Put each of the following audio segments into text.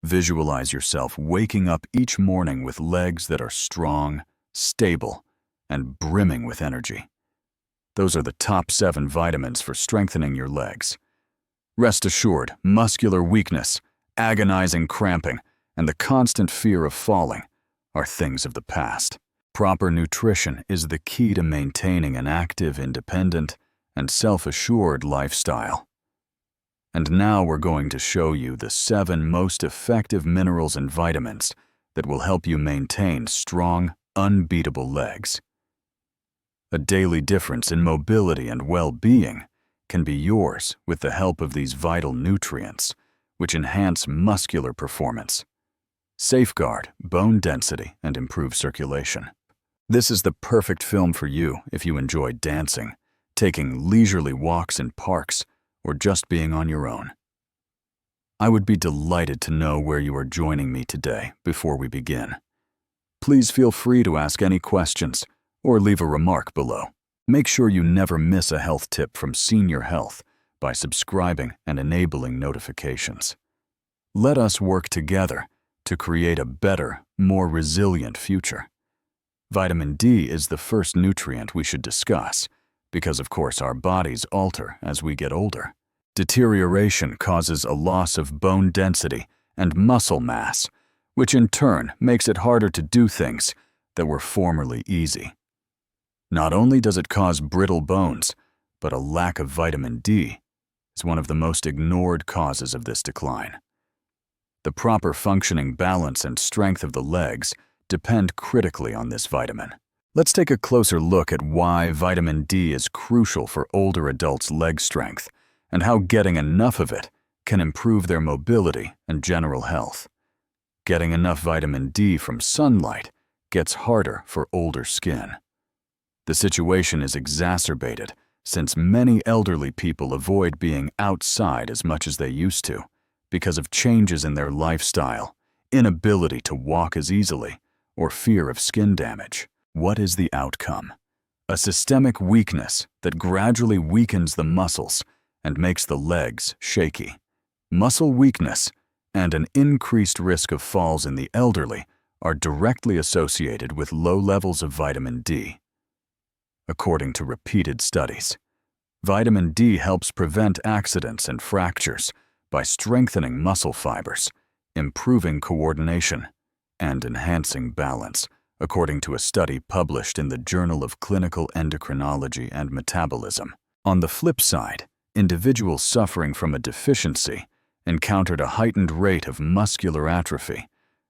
Visualize yourself waking up each morning with legs that are strong, stable, and brimming with energy. Those are the top 7 vitamins for strengthening your legs. Rest assured, muscular weakness, agonizing cramping, and the constant fear of falling are things of the past. Proper nutrition is the key to maintaining an active, independent, and self-assured lifestyle. And now we're going to show you the 7 most effective minerals and vitamins that will help you maintain strong, unbeatable legs. A daily difference in mobility and well-being can be yours with the help of these vital nutrients, which enhance muscular performance, safeguard bone density, and improve circulation. This is the perfect film for you if you enjoy dancing, taking leisurely walks in parks, or just being on your own. I would be delighted to know where you are joining me today before we begin. Please feel free to ask any questions or leave a remark below. Make sure you never miss a health tip from Senior Health by subscribing and enabling notifications. Let us work together to create a better, more resilient future. Vitamin D is the first nutrient we should discuss because, of course, our bodies alter as we get older. Deterioration causes a loss of bone density and muscle mass, which in turn makes it harder to do things that were formerly easy. Not only does it cause brittle bones, but a lack of vitamin D is one of the most ignored causes of this decline. The proper functioning balance and strength of the legs depend critically on this vitamin. Let's take a closer look at why vitamin D is crucial for older adults' leg strength and how getting enough of it can improve their mobility and general health. Getting enough vitamin D from sunlight gets harder for older skin. The situation is exacerbated since many elderly people avoid being outside as much as they used to because of changes in their lifestyle, inability to walk as easily, or fear of skin damage. What is the outcome? A systemic weakness that gradually weakens the muscles and makes the legs shaky. Muscle weakness and an increased risk of falls in the elderly are directly associated with low levels of vitamin D. According to repeated studies, vitamin D helps prevent accidents and fractures by strengthening muscle fibers, improving coordination, and enhancing balance, according to a study published in the Journal of Clinical Endocrinology and Metabolism. On the flip side, individuals suffering from a deficiency encountered a heightened rate of muscular atrophy,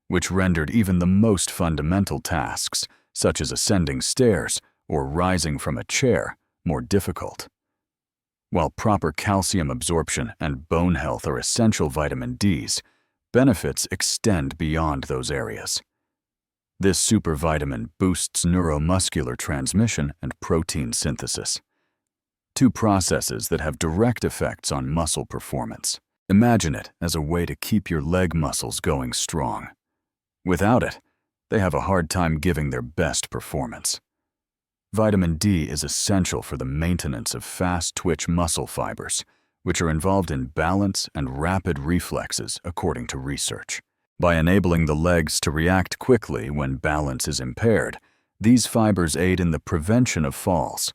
which rendered even the most fundamental tasks, such as ascending stairs or rising from a chair, more difficult. While proper calcium absorption and bone health are essential vitamin D's, benefits extend beyond those areas. This supervitamin boosts neuromuscular transmission and protein synthesis, 2 processes that have direct effects on muscle performance. Imagine it as a way to keep your leg muscles going strong. Without it, they have a hard time giving their best performance. Vitamin D is essential for the maintenance of fast-twitch muscle fibers, which are involved in balance and rapid reflexes, according to research. By enabling the legs to react quickly when balance is impaired, these fibers aid in the prevention of falls.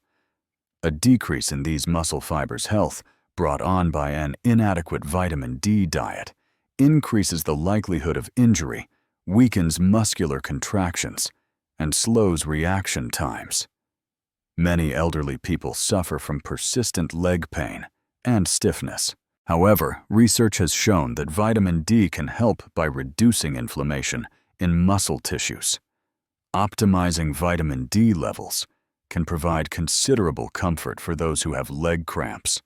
A decrease in these muscle fibers' health, brought on by an inadequate vitamin D diet, increases the likelihood of injury, weakens muscular contractions, and slows reaction times. Many elderly people suffer from persistent leg pain and stiffness. However, research has shown that vitamin D can help by reducing inflammation in muscle tissues. Optimizing vitamin D levels can provide considerable comfort for those who have leg cramps,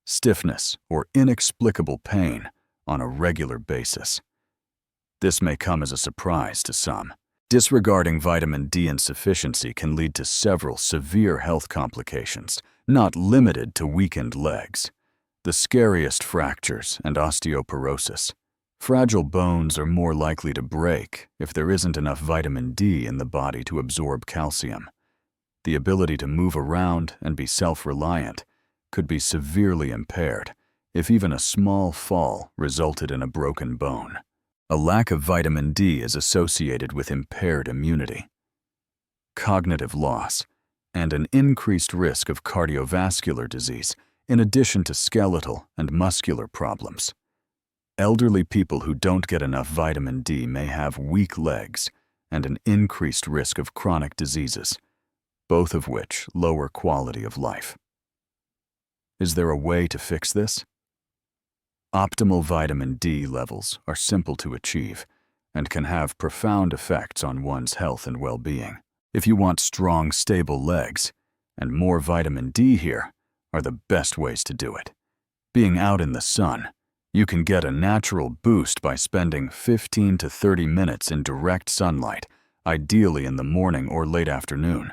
stiffness, or inexplicable pain on a regular basis. This may come as a surprise to some. Disregarding vitamin D insufficiency can lead to several severe health complications, not limited to weakened legs. The scariest fractures and osteoporosis. Fragile bones are more likely to break if there isn't enough vitamin D in the body to absorb calcium. The ability to move around and be self-reliant could be severely impaired if even a small fall resulted in a broken bone. A lack of vitamin D is associated with impaired immunity, cognitive loss, and an increased risk of cardiovascular disease, in addition to skeletal and muscular problems. Elderly people who don't get enough vitamin D may have weak legs and an increased risk of chronic diseases, both of which lower quality of life. Is there a way to fix this? Optimal vitamin D levels are simple to achieve and can have profound effects on one's health and well-being. If you want strong, stable legs, and more vitamin D, here are the best ways to do it. Being out in the sun, you can get a natural boost by spending 15 to 30 minutes in direct sunlight, ideally in the morning or late afternoon.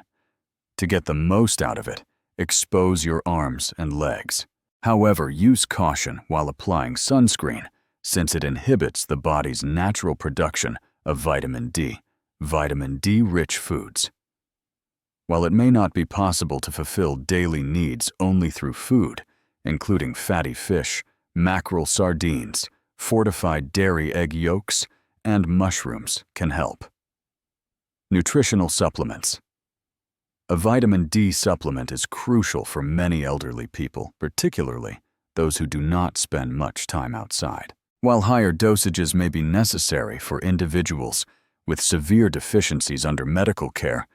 To get the most out of it, expose your arms and legs. However, use caution while applying sunscreen, since it inhibits the body's natural production of vitamin D-rich foods. While it may not be possible to fulfill daily needs only through food, including fatty fish, mackerel, sardines, fortified dairy egg yolks, and mushrooms can help. Nutritional supplements. A vitamin D supplement is crucial for many elderly people, particularly those who do not spend much time outside. While higher dosages may be necessary for individuals with severe deficiencies under medical care,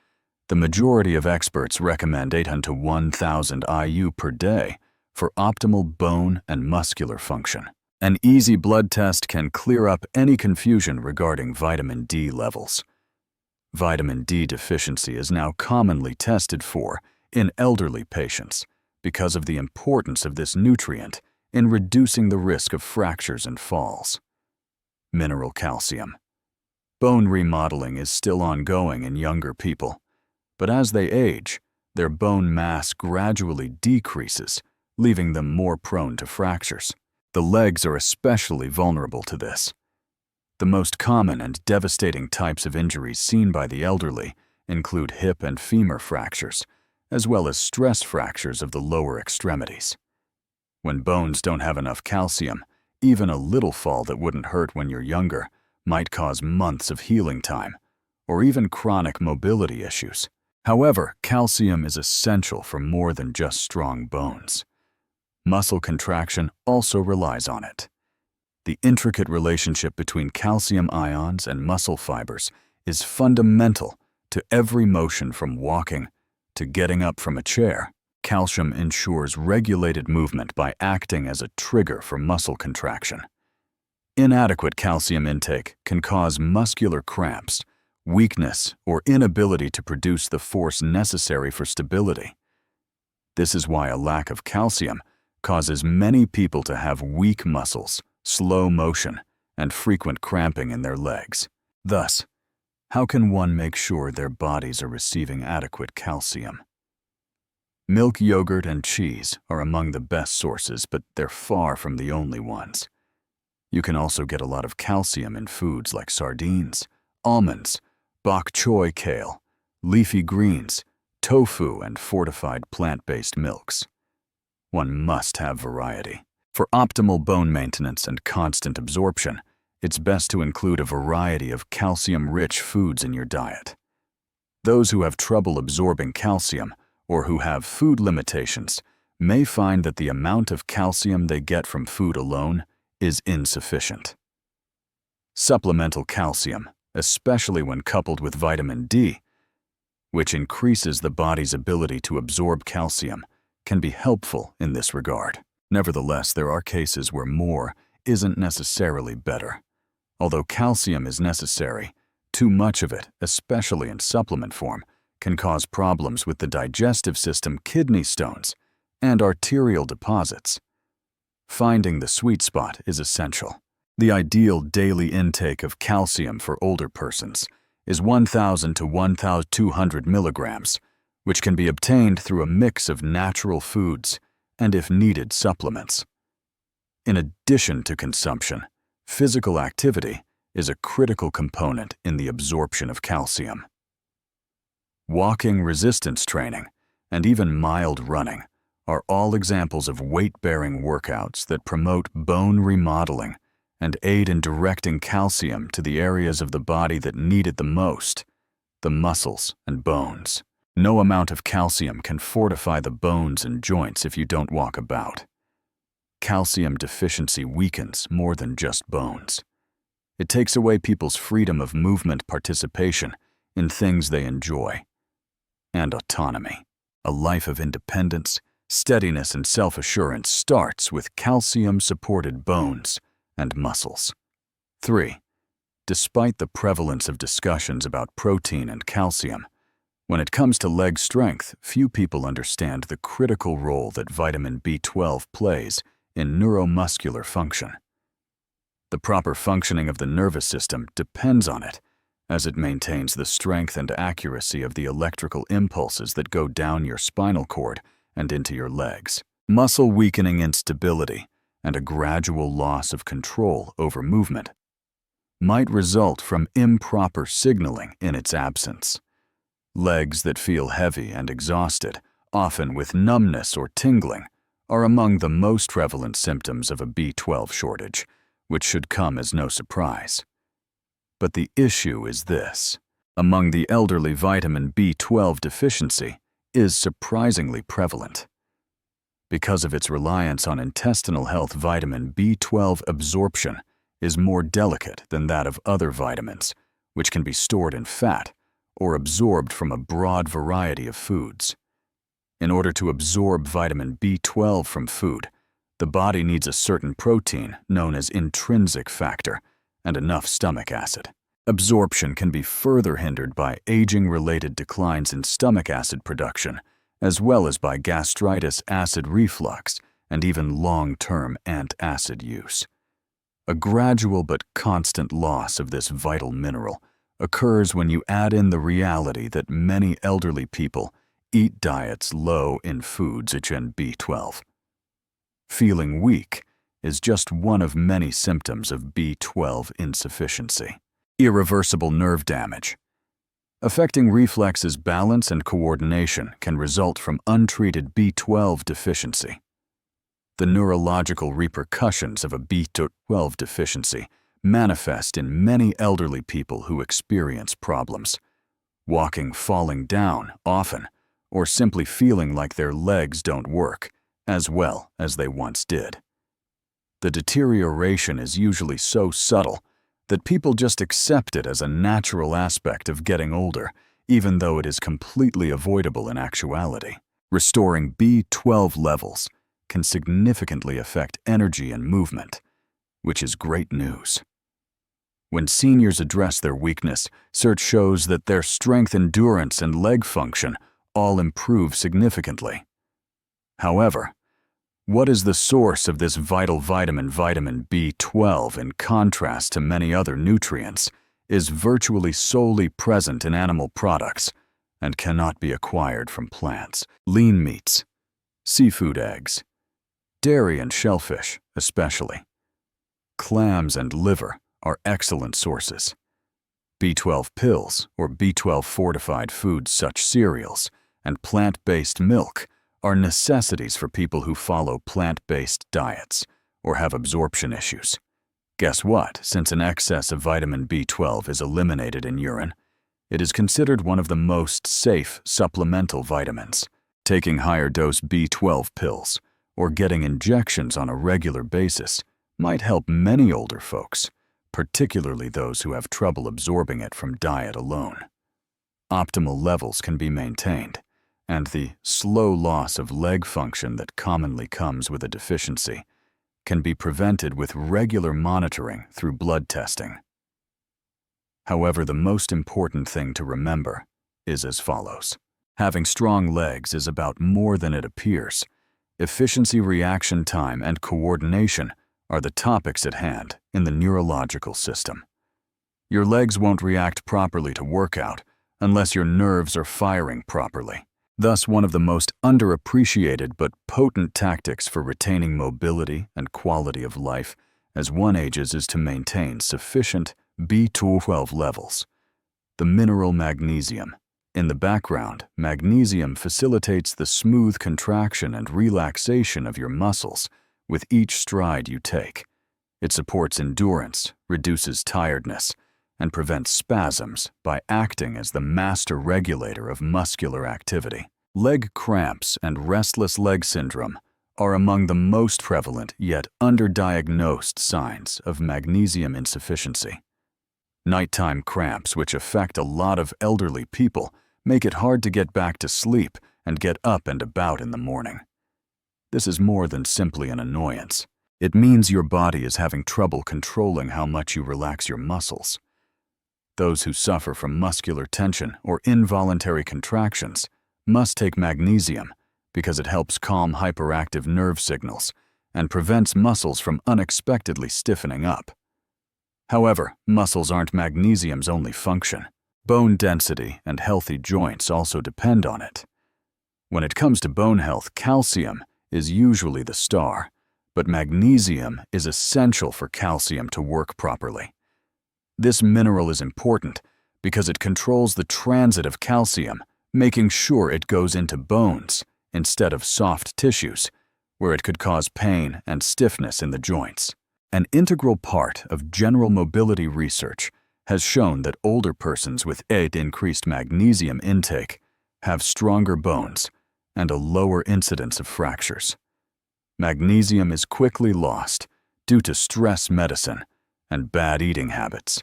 the majority of experts recommend 800 to 1,000 IU per day for optimal bone and muscular function. An easy blood test can clear up any confusion regarding vitamin D levels. Vitamin D deficiency is now commonly tested for in elderly patients because of the importance of this nutrient in reducing the risk of fractures and falls. Mineral calcium. Bone remodeling is still ongoing in younger people, but as they age, their bone mass gradually decreases, leaving them more prone to fractures. The legs are especially vulnerable to this. The most common and devastating types of injuries seen by the elderly include hip and femur fractures, as well as stress fractures of the lower extremities. When bones don't have enough calcium, even a little fall that wouldn't hurt when you're younger might cause months of healing time, or even chronic mobility issues. However, calcium is essential for more than just strong bones. Muscle contraction also relies on it. The intricate relationship between calcium ions and muscle fibers is fundamental to every motion from walking to getting up from a chair. Calcium ensures regulated movement by acting as a trigger for muscle contraction. Inadequate calcium intake can cause muscular cramps, weakness, or inability to produce the force necessary for stability. This is why a lack of calcium causes many people to have weak muscles, slow motion, and frequent cramping in their legs. Thus, how can one make sure their bodies are receiving adequate calcium? Milk, yogurt, and cheese are among the best sources, but they're far from the only ones. You can also get a lot of calcium in foods like sardines, almonds, bok choy kale, leafy greens, tofu, and fortified plant-based milks. One must have variety. For optimal bone maintenance and constant absorption, it's best to include a variety of calcium-rich foods in your diet. Those who have trouble absorbing calcium or who have food limitations may find that the amount of calcium they get from food alone is insufficient. Supplemental calcium, especially when coupled with vitamin D, which increases the body's ability to absorb calcium, can be helpful in this regard. Nevertheless, there are cases where more isn't necessarily better. Although calcium is necessary, too much of it, especially in supplement form, can cause problems with the digestive system, kidney stones, and arterial deposits. Finding the sweet spot is essential. The ideal daily intake of calcium for older persons is 1,000 to 1,200 milligrams, which can be obtained through a mix of natural foods and, if needed, supplements. In addition to consumption, physical activity is a critical component in the absorption of calcium. Walking, resistance training, and even mild running are all examples of weight-bearing workouts that promote bone remodeling and aid in directing calcium to the areas of the body that need it the most, the muscles and bones. No amount of calcium can fortify the bones and joints if you don't walk about. Calcium deficiency weakens more than just bones. It takes away people's freedom of movement participation in things they enjoy, and autonomy. A life of independence, steadiness, and self-assurance starts with calcium-supported bones and muscles. 3. Despite the prevalence of discussions about protein and calcium, when it comes to leg strength, few people understand the critical role that vitamin B12 plays in neuromuscular function. The proper functioning of the nervous system depends on it, as it maintains the strength and accuracy of the electrical impulses that go down your spinal cord and into your legs. Muscle weakening instability and a gradual loss of control over movement might result from improper signaling in its absence. Legs that feel heavy and exhausted, often with numbness or tingling, are among the most prevalent symptoms of a B12 shortage, which should come as no surprise. But the issue is this: among the elderly, vitamin B12 deficiency is surprisingly prevalent. Because of its reliance on intestinal health, vitamin B12 absorption is more delicate than that of other vitamins, which can be stored in fat or absorbed from a broad variety of foods. In order to absorb vitamin B12 from food, the body needs a certain protein known as intrinsic factor and enough stomach acid. Absorption can be further hindered by aging-related declines in stomach acid production, as well as by gastritis, acid reflux, and even long-term antacid use. A gradual but constant loss of this vital mineral occurs when you add in the reality that many elderly people eat diets low in foods rich in B12. Feeling weak is just one of many symptoms of B12 insufficiency. Irreversible nerve damage. Affecting reflexes, balance, and coordination can result from untreated B12 deficiency. The neurological repercussions of a B12 deficiency manifest in many elderly people who experience problems, walking falling down often, or simply feeling like their legs don't work as well as they once did. The deterioration is usually so subtle that people just accept it as a natural aspect of getting older, even though it is completely avoidable in actuality. Restoring B12 levels can significantly affect energy and movement, which is great news. When seniors address their weakness, research shows that their strength, endurance, and leg function all improve significantly. However, what is the source of this vital vitamin B12, in contrast to many other nutrients, is virtually solely present in animal products and cannot be acquired from plants. Lean meats, seafood, eggs, dairy and shellfish especially, clams and liver are excellent sources. B12 pills or B12 fortified foods such cereals and plant-based milk are necessities for people who follow plant-based diets or have absorption issues. Guess what? Since an excess of vitamin B12 is eliminated in urine, it is considered one of the most safe supplemental vitamins. Taking higher dose B12 pills or getting injections on a regular basis might help many older folks, particularly those who have trouble absorbing it from diet alone. Optimal levels can be maintained, and the slow loss of leg function that commonly comes with a deficiency can be prevented with regular monitoring through blood testing. However, the most important thing to remember is as follows. Having strong legs is about more than it appears. Efficiency, reaction time, and coordination are the topics at hand in the neurological system. Your legs won't react properly to workout unless your nerves are firing properly. Thus, one of the most underappreciated but potent tactics for retaining mobility and quality of life as one ages is to maintain sufficient B12 levels. The mineral magnesium. In the background, magnesium facilitates the smooth contraction and relaxation of your muscles with each stride you take. It supports endurance, reduces tiredness, and prevents spasms by acting as the master regulator of muscular activity. Leg cramps and restless leg syndrome are among the most prevalent yet underdiagnosed signs of magnesium insufficiency. Nighttime cramps, which affect a lot of elderly people, make it hard to get back to sleep and get up and about in the morning. This is more than simply an annoyance. It means your body is having trouble controlling how much you relax your muscles. Those who suffer from muscular tension or involuntary contractions must take magnesium because it helps calm hyperactive nerve signals and prevents muscles from unexpectedly stiffening up. However, muscles aren't magnesium's only function. Bone density and healthy joints also depend on it. When it comes to bone health, calcium is usually the star, but magnesium is essential for calcium to work properly. This mineral is important because it controls the transit of calcium, making sure it goes into bones instead of soft tissues, where it could cause pain and stiffness in the joints. An integral part of general mobility research has shown that older persons with increased magnesium intake have stronger bones and a lower incidence of fractures. Magnesium is quickly lost due to stress medicine and bad eating habits,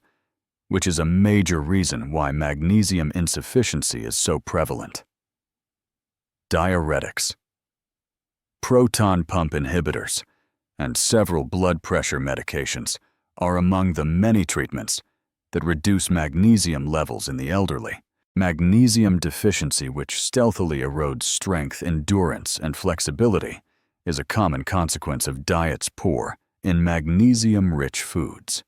which is a major reason why magnesium insufficiency is so prevalent. Diuretics, proton pump inhibitors, and several blood pressure medications are among the many treatments that reduce magnesium levels in the elderly. Magnesium deficiency, which stealthily erodes strength, endurance, and flexibility, is a common consequence of diets poor in magnesium-rich foods.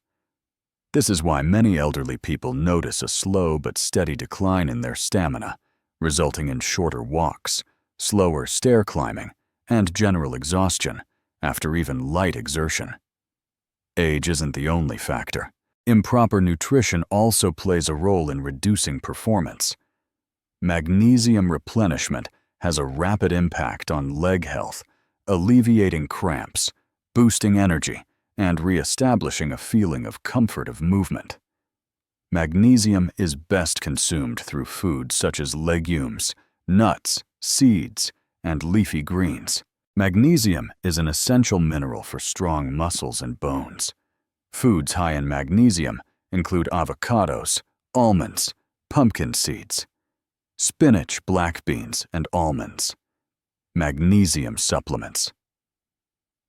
This is why many elderly people notice a slow but steady decline in their stamina, resulting in shorter walks, slower stair climbing, and general exhaustion after even light exertion. Age isn't the only factor. Improper nutrition also plays a role in reducing performance. Magnesium replenishment has a rapid impact on leg health, alleviating cramps, boosting energy, and re-establishing a feeling of comfort of movement. Magnesium is best consumed through foods such as legumes, nuts, seeds, and leafy greens. Magnesium is an essential mineral for strong muscles and bones. Foods high in magnesium include avocados, almonds, pumpkin seeds, spinach, black beans, and almonds. Magnesium supplements.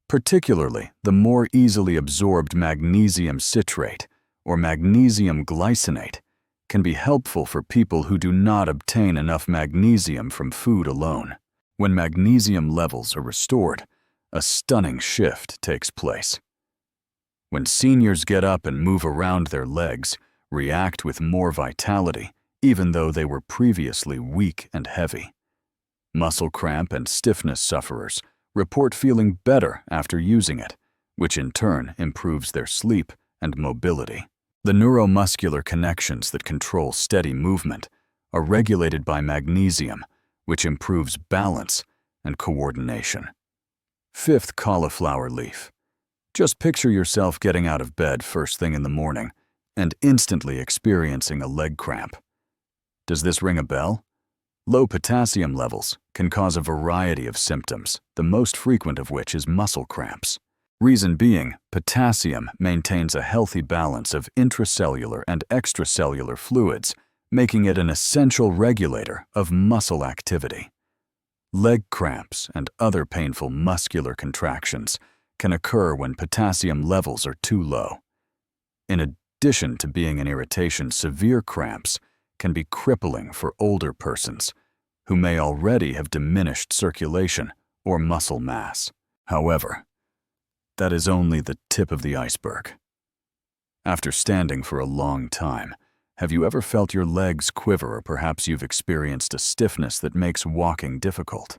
Particularly, the more easily absorbed magnesium citrate or magnesium glycinate can be helpful for people who do not obtain enough magnesium from food alone. When magnesium levels are restored, a stunning shift takes place. When seniors get up and move around their legs, react with more vitality, even though they were previously weak and heavy. Muscle cramp and stiffness sufferers report feeling better after using it, which in turn improves their sleep and mobility. The neuromuscular connections that control steady movement are regulated by magnesium, which improves balance and coordination. Fifth, cauliflower leaf. Just picture yourself getting out of bed first thing in the morning and instantly experiencing a leg cramp. Does this ring a bell? Low potassium levels can cause a variety of symptoms, the most frequent of which is muscle cramps. Reason being, potassium maintains a healthy balance of intracellular and extracellular fluids, making it an essential regulator of muscle activity. Leg cramps and other painful muscular contractions can occur when potassium levels are too low. In addition to being an irritation, severe cramps can be crippling for older persons who may already have diminished circulation or muscle mass. However, that is only the tip of the iceberg. After standing for a long time, have you ever felt your legs quiver, or perhaps you've experienced a stiffness that makes walking difficult?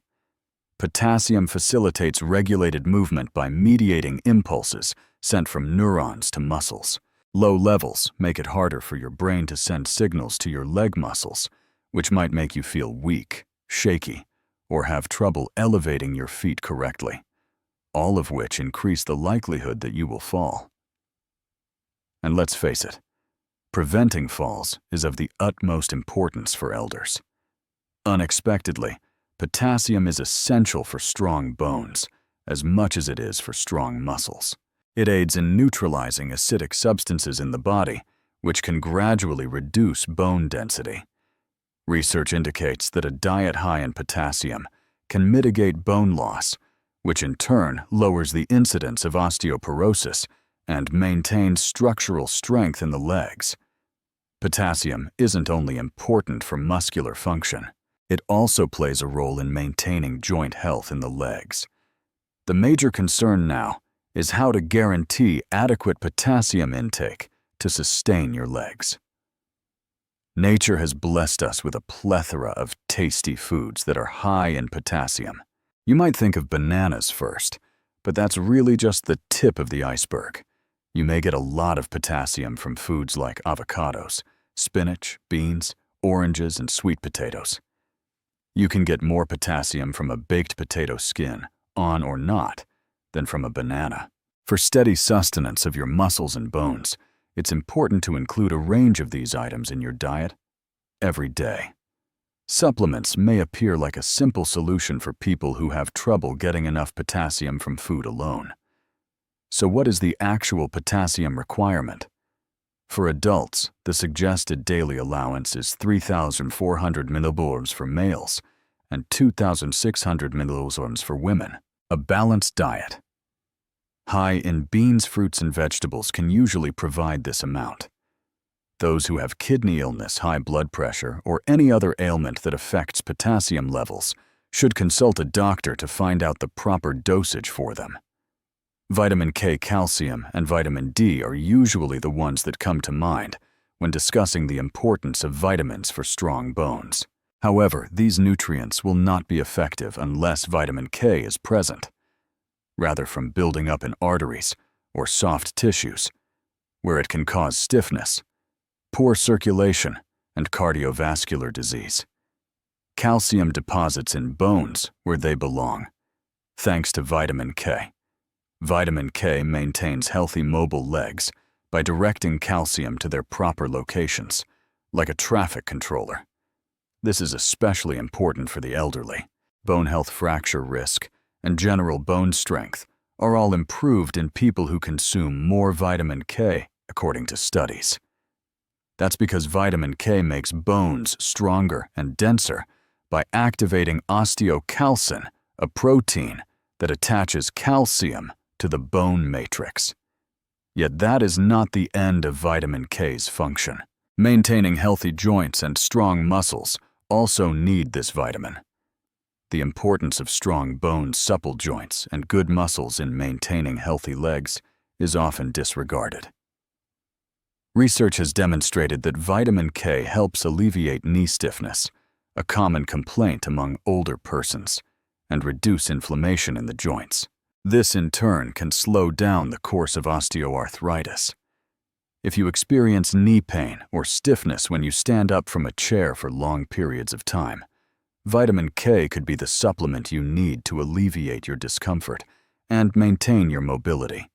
Potassium facilitates regulated movement by mediating impulses sent from neurons to muscles. Low levels make it harder for your brain to send signals to your leg muscles, which might make you feel weak, shaky, or have trouble elevating your feet correctly, all of which increase the likelihood that you will fall. And let's face it, preventing falls is of the utmost importance for elders. Unexpectedly, potassium is essential for strong bones as much as it is for strong muscles. It aids in neutralizing acidic substances in the body, which can gradually reduce bone density. Research indicates that a diet high in potassium can mitigate bone loss, which in turn lowers the incidence of osteoporosis and maintains structural strength in the legs. Potassium isn't only important for muscular function, it also plays a role in maintaining joint health in the legs. The major concern now is how to guarantee adequate potassium intake to sustain your legs. Nature has blessed us with a plethora of tasty foods that are high in potassium. You might think of bananas first, but that's really just the tip of the iceberg. You may get a lot of potassium from foods like avocados, spinach, beans, oranges, and sweet potatoes. You can get more potassium from a baked potato skin, on or not, than from a banana. For steady sustenance of your muscles and bones, it's important to include a range of these items in your diet every day. Supplements may appear like a simple solution for people who have trouble getting enough potassium from food alone. So what is the actual potassium requirement? For adults, the suggested daily allowance is 3,400 milliliters for males and 2,600 milliliters for women. A balanced diet, high in beans, fruits, and vegetables, can usually provide this amount. Those who have kidney illness, high blood pressure, or any other ailment that affects potassium levels should consult a doctor to find out the proper dosage for them. Vitamin K, calcium, and vitamin D are usually the ones that come to mind when discussing the importance of vitamins for strong bones. However, these nutrients will not be effective unless vitamin K is present, rather from building up in arteries or soft tissues, where it can cause stiffness, poor circulation, and cardiovascular disease. Calcium deposits in bones where they belong, thanks to vitamin K. Vitamin K maintains healthy mobile legs by directing calcium to their proper locations, like a traffic controller. This is especially important for the elderly. Bone health, fracture risk, and general bone strength are all improved in people who consume more vitamin K, according to studies. That's because vitamin K makes bones stronger and denser by activating osteocalcin, a protein that attaches calcium to the bone matrix. Yet that is not the end of vitamin K's function. Maintaining healthy joints and strong muscles also need this vitamin. The importance of strong bones, supple joints, and good muscles in maintaining healthy legs is often disregarded. Research has demonstrated that vitamin K helps alleviate knee stiffness, a common complaint among older persons, and reduce inflammation in the joints. This, in turn, can slow down the course of osteoarthritis. If you experience knee pain or stiffness when you stand up from a chair for long periods of time, vitamin K could be the supplement you need to alleviate your discomfort and maintain your mobility.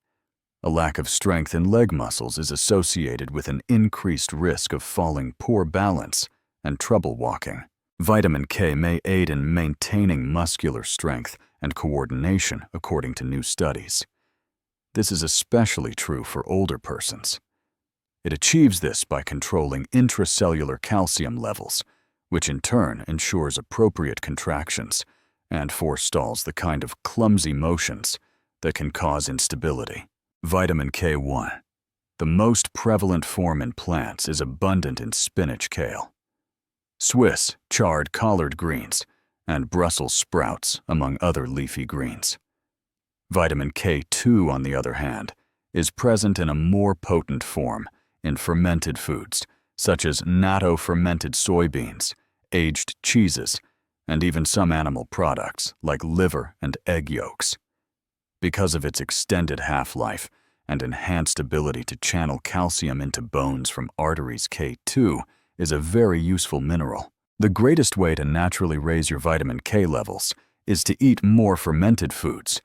A lack of strength in leg muscles is associated with an increased risk of falling, poor balance, and trouble walking. Vitamin K may aid in maintaining muscular strength and coordination, according to new studies. This is especially true for older persons. It achieves this by controlling intracellular calcium levels, which in turn ensures appropriate contractions and forestalls the kind of clumsy motions that can cause instability. Vitamin K1. The most prevalent form in plants is abundant in spinach, kale, Swiss chard collard greens, and Brussels sprouts, among other leafy greens. Vitamin K2, on the other hand, is present in a more potent form in fermented foods, such as natto-fermented soybeans, aged cheeses, and even some animal products like liver and egg yolks. Because of its extended half-life and enhanced ability to channel calcium into bones from arteries, K2 is a very useful mineral. The greatest way to naturally raise your vitamin K levels is to eat more fermented foods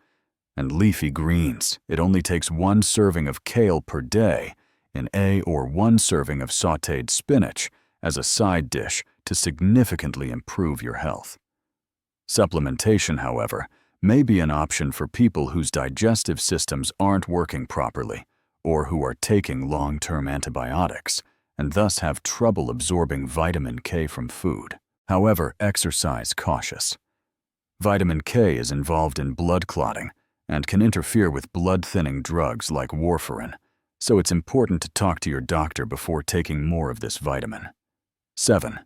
and leafy greens. It only takes 1 serving of kale per day in a or 1 serving of sautéed spinach as a side dish to significantly improve your health. Supplementation, however, may be an option for people whose digestive systems aren't working properly or who are taking long-term antibiotics and thus have trouble absorbing vitamin K from food. However, exercise cautious. Vitamin K is involved in blood clotting and can interfere with blood-thinning drugs like warfarin, so it's important to talk to your doctor before taking more of this vitamin. 7.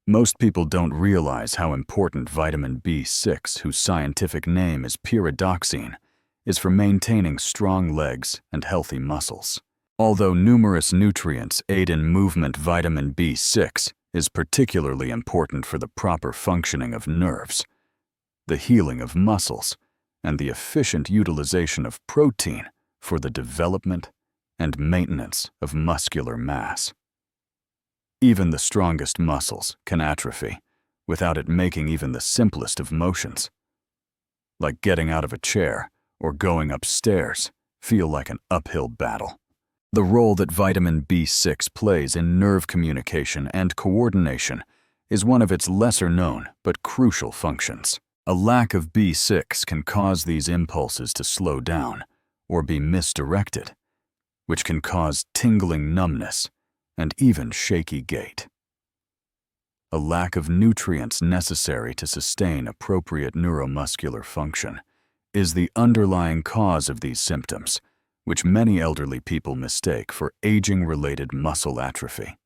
Most people don't realize how important vitamin B6, whose scientific name is pyridoxine, is for maintaining strong legs and healthy muscles. Although numerous nutrients aid in movement, vitamin B6 is particularly important for the proper functioning of nerves, the healing of muscles, and the efficient utilization of protein for the development and maintenance of muscular mass. Even the strongest muscles can atrophy without it making even the simplest of motions, like getting out of a chair or going upstairs, feel like an uphill battle. The role that vitamin B6 plays in nerve communication and coordination is one of its lesser-known but crucial functions. A lack of B6 can cause these impulses to slow down or be misdirected, which can cause tingling numbness and even shaky gait. A lack of nutrients necessary to sustain appropriate neuromuscular function is the underlying cause of these symptoms, which many elderly people mistake for aging-related muscle atrophy.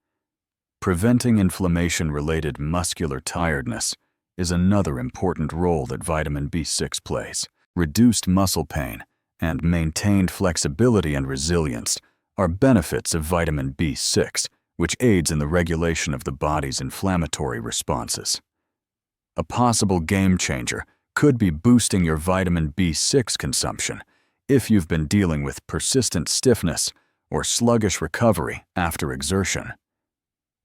Preventing inflammation-related muscular tiredness is another important role that vitamin B6 plays. Reduced muscle pain and maintained flexibility and resilience are benefits of vitamin B6, which aids in the regulation of the body's inflammatory responses. A possible game changer could be boosting your vitamin B6 consumption if you've been dealing with persistent stiffness or sluggish recovery after exertion.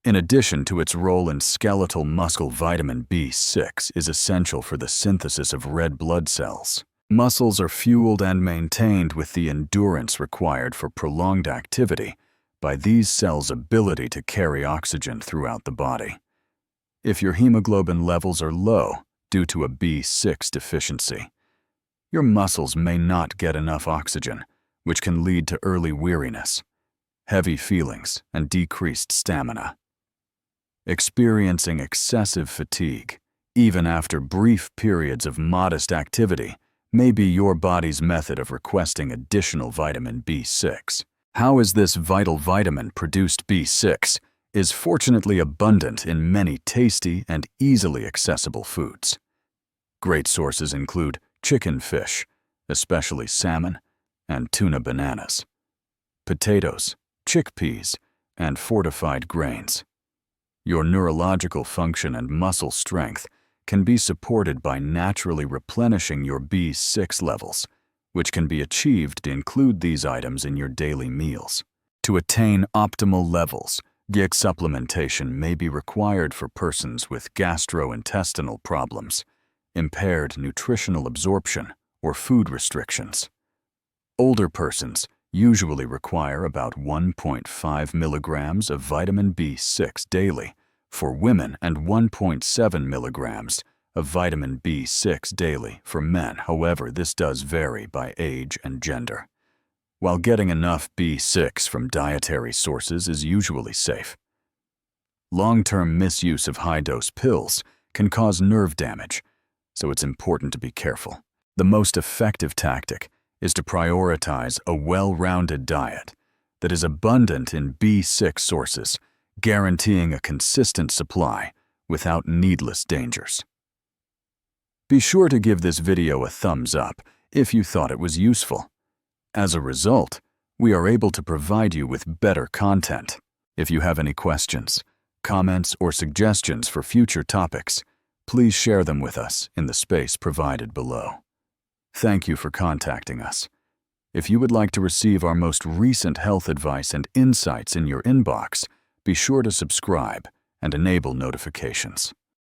In addition to its role in skeletal muscle, vitamin B6 is essential for the synthesis of red blood cells. Muscles are fueled and maintained with the endurance required for prolonged activity by these cells' ability to carry oxygen throughout the body. If your hemoglobin levels are low due to a B6 deficiency, your muscles may not get enough oxygen, which can lead to early weariness, heavy feelings, and decreased stamina. Experiencing excessive fatigue, even after brief periods of modest activity, may be your body's method of requesting additional vitamin B6. How is this vital vitamin produced? B6 is fortunately abundant in many tasty and easily accessible foods. Great sources include chicken, fish, especially salmon, and tuna, bananas, potatoes, chickpeas, and fortified grains. Your neurological function and muscle strength can be supported by naturally replenishing your B6 levels, which can be achieved to include these items in your daily meals. To attain optimal levels, GIC supplementation may be required for persons with gastrointestinal problems, impaired nutritional absorption, or food restrictions. Older persons usually require about 1.5 milligrams of vitamin B6 daily for women and 1.7 milligrams of vitamin B6 daily for men. However, this does vary by age and gender. While getting enough B6 from dietary sources is usually safe, long-term misuse of high-dose pills can cause nerve damage, so it's important to be careful. The most effective tactic is to prioritize a well-rounded diet that is abundant in B6 sources, guaranteeing a consistent supply without needless dangers. Be sure to give this video a thumbs up if you thought it was useful. As a result, we are able to provide you with better content. If you have any questions, comments, or suggestions for future topics, please share them with us in the space provided below. Thank you for contacting us. If you would like to receive our most recent health advice and insights in your inbox, be sure to subscribe and enable notifications.